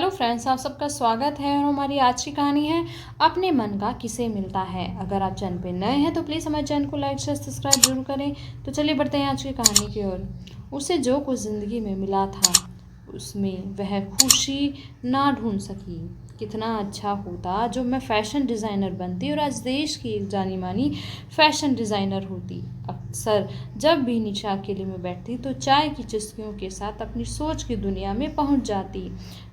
Hello friends, आप सबका स्वागत है और हमारी आज की कहानी है अपने मन का किसे मिलता है। अगर आप चैनल पे नए हैं तो प्लीज़ हमारे चैनल को लाइक शेयर सब्सक्राइब जरूर करें। तो चलिए बढ़ते हैं आज की कहानी की ओर। उसे जो कुछ ज़िंदगी में मिला था उसमें वह खुशी ना ढूंढ सकी। कितना अच्छा होता जो मैं फ़ैशन डिज़ाइनर बनती और आज देश की एक जानी मानी फ़ैशन डिज़ाइनर होती। अक्सर जब भी निशा अकेले में बैठती तो चाय की चुस्कियों के साथ अपनी सोच की दुनिया में पहुंच जाती।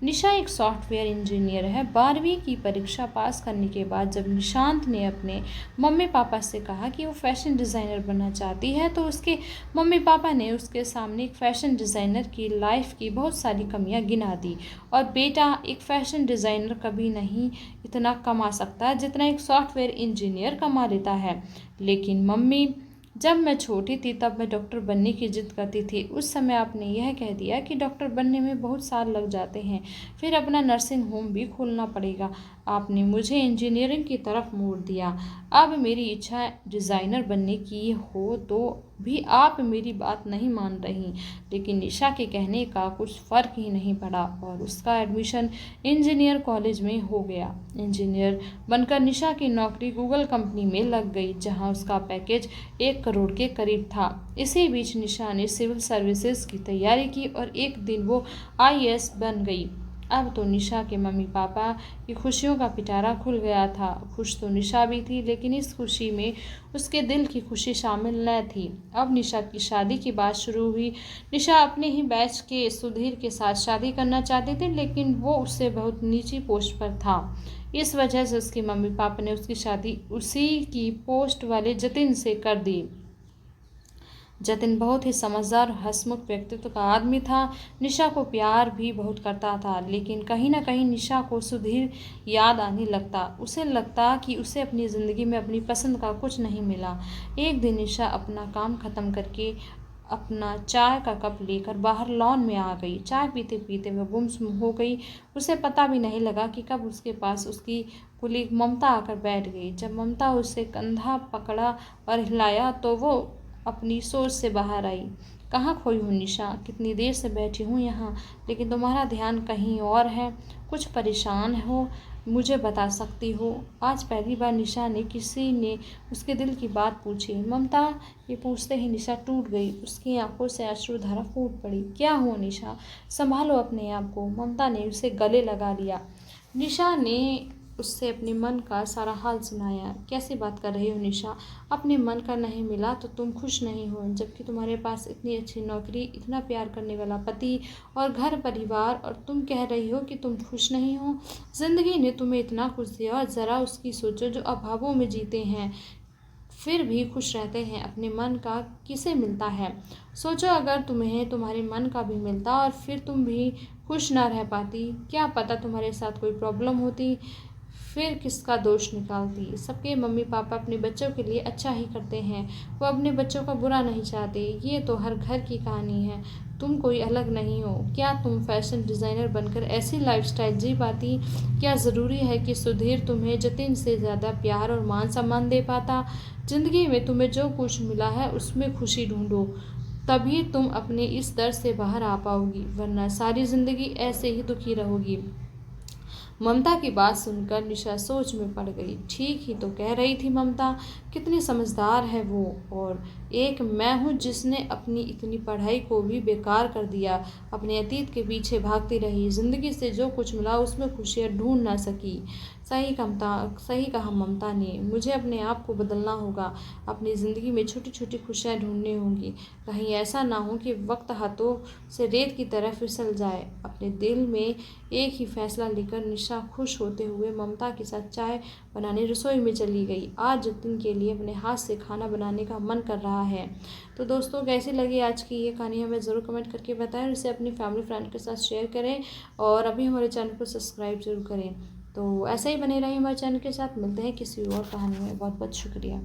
निशा एक सॉफ्टवेयर इंजीनियर है। 12वीं की परीक्षा पास करने के बाद जब निशांत ने अपने मम्मी पापा से कहा कि वो फैशन डिज़ाइनर बनना चाहती है तो उसके मम्मी पापा ने उसके सामने एक फ़ैशन डिज़ाइनर की लाइफ की बहुत सारी कमियां गिना दी। और बेटा, एक फ़ैशन डिज़ाइनर कभी नहीं इतना कमा सकता जितना एक सॉफ्टवेयर इंजीनियर कमा लेता है। लेकिन मम्मी, जब मैं छोटी थी तब मैं डॉक्टर बनने की जिद करती थी। उस समय आपने यह कह दिया कि डॉक्टर बनने में बहुत साल लग जाते हैं, फिर अपना नर्सिंग होम भी खोलना पड़ेगा। आपने मुझे इंजीनियरिंग की तरफ मोड़ दिया। अब मेरी इच्छा डिज़ाइनर बनने की हो तो भी आप मेरी बात नहीं मान रही। लेकिन निशा के कहने का कुछ फ़र्क ही नहीं पड़ा और उसका एडमिशन इंजीनियर कॉलेज में हो गया। इंजीनियर बनकर निशा की नौकरी गूगल कंपनी में लग गई, जहां उसका पैकेज 1 करोड़ के करीब था। इसी बीच निशा ने सिविल सर्विसेज की तैयारी की और एक दिन वो आईएएस बन गई। अब तो निशा के मम्मी पापा की खुशियों का पिटारा खुल गया था। खुश तो निशा भी थी, लेकिन इस खुशी में उसके दिल की खुशी शामिल न थी। अब निशा की शादी की बात शुरू हुई। निशा अपने ही बैच के सुधीर के साथ शादी करना चाहती थी, लेकिन वो उससे बहुत नीची पोस्ट पर था। इस वजह से उसके मम्मी पापा ने उसकी शादी उसी की पोस्ट वाले जतिन से कर दी। जतिन बहुत ही समझदार और हंसमुख व्यक्तित्व का आदमी था। निशा को प्यार भी बहुत करता था, लेकिन कहीं ना कहीं निशा को सुधीर याद आने लगता। उसे लगता कि उसे अपनी ज़िंदगी में अपनी पसंद का कुछ नहीं मिला। एक दिन निशा अपना काम ख़त्म करके अपना चाय का कप लेकर बाहर लॉन में आ गई। चाय पीते पीते वह गुमसुम हो गई। उसे पता भी नहीं लगा कि कब उसके पास उसकी कुलीग ममता आकर बैठ गई। जब ममता उसे कंधा पकड़ा और हिलाया तो वो अपनी सोच से बाहर आई। कहाँ खोई हूँ निशा? कितनी देर से बैठी हूँ यहाँ, लेकिन तुम्हारा ध्यान कहीं और है। कुछ परेशान हो? मुझे बता सकती हो? आज पहली बार निशा ने किसी ने उसके दिल की बात पूछी। ममता ये पूछते ही निशा टूट गई। उसकी आंखों से अश्रुधारा फूट पड़ी। क्या हुआ निशा? संभालो अपने आप को। ममता ने उसे गले लगा लिया। निशा ने उससे अपने मन का सारा हाल सुनाया। कैसी बात कर रही हो निशा? अपने मन का नहीं मिला तो तुम खुश नहीं हो, जबकि तुम्हारे पास इतनी अच्छी नौकरी, इतना प्यार करने वाला पति और घर परिवार, और तुम कह रही हो कि तुम खुश नहीं हो। जिंदगी ने तुम्हें इतना कुछ दिया और ज़रा उसकी सोचो जो अभावों में जीते हैं फिर भी खुश रहते हैं। अपने मन का किसे मिलता है? सोचो, अगर तुम्हें तुम्हारे मन का भी मिलता और फिर तुम भी खुश ना रह पाती। क्या पता तुम्हारे साथ कोई प्रॉब्लम होती, फिर किसका दोष निकालती। सबके मम्मी पापा अपने बच्चों के लिए अच्छा ही करते हैं, वो अपने बच्चों का बुरा नहीं चाहते। ये तो हर घर की कहानी है, तुम कोई अलग नहीं हो। क्या तुम फैशन डिज़ाइनर बनकर ऐसी लाइफस्टाइल जी पाती? क्या ज़रूरी है कि सुधीर तुम्हें जतिन से ज़्यादा प्यार और मान सम्मान दे पाता? ज़िंदगी में तुम्हें जो कुछ मिला है उसमें खुशी ढूंढो, तभी तुम अपने इस दर्द से बाहर आ पाओगी, वरना सारी ज़िंदगी ऐसे ही दुखी रहोगी। ममता की बात सुनकर निशा सोच में पड़ गई। ठीक ही तो कह रही थी ममता, कितनी समझदार है वो। और एक मैं हूँ जिसने अपनी इतनी पढ़ाई को भी बेकार कर दिया, अपने अतीत के पीछे भागती रही, ज़िंदगी से जो कुछ मिला उसमें खुशियाँ ढूंढ ना सकी। सही कहा ममता ने, मुझे अपने आप को बदलना होगा। अपनी ज़िंदगी में छोटी छोटी खुशियाँ ढूंढनी होंगी। कहीं ऐसा ना हो कि वक्त हाथों से रेत की तरह फिसल जाए। अपने दिल में एक ही फैसला लेकर निशा खुश होते हुए ममता के साथ चाय बनाने रसोई में चली गई। आज जतिन के लिए अपने हाथ से खाना बनाने का मन कर रहा है। तो दोस्तों, कैसी लगी आज की ये कहानी हमें ज़रूर कमेंट करके बताएं और इसे अपनी फैमिली फ्रेंड के साथ शेयर करें और अभी हमारे चैनल को सब्सक्राइब जरूर करें। तो ऐसे ही बने रहें हमारे चैनल के साथ। मिलते हैं किसी और कहानी में। बहुत बहुत शुक्रिया।